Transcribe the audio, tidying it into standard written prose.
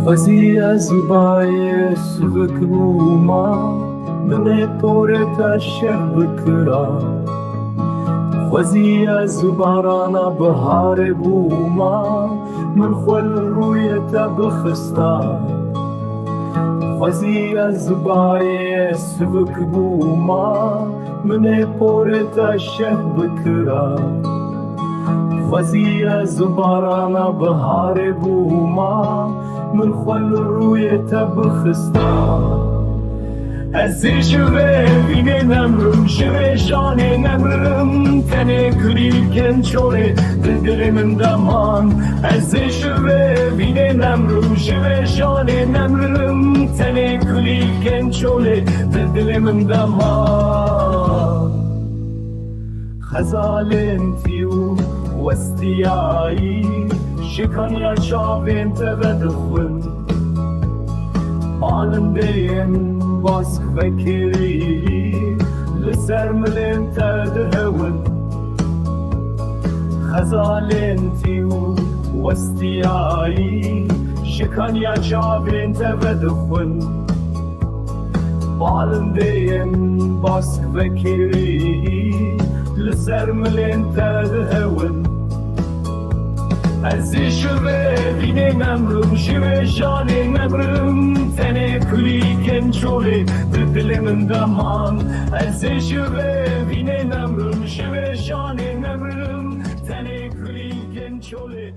خوزی از باعث بکروما من پورت شب کرا خوزی از باران بهار بوما من خل رویت بخستا خوزی از باعث بکروما من پورت شب کرا خوزی از باران بهار بوما من خل رویت بخستا از شوه بینه نمرم شوه شانه نمرم تنه کلی کنچوله دل من دمان از شوه بینه نمرم شوه شانه نمرم تنه کلی کنچوله دل من دمان خزالن تیو وستیایی شکن یا شاوین تبدخل آلندین باسك فكري لسر ملين تدهون خزالنتي واستياي شكان يا شابين تبدخون بالندين باسك فكري لسر ملين تدهون از شوه بینه نمرم شوه شانه نمرم تنه کلی کنچوله دل من دمان از شوه بینه نمرم شوه شانه نمرم تنه کلی کنچوله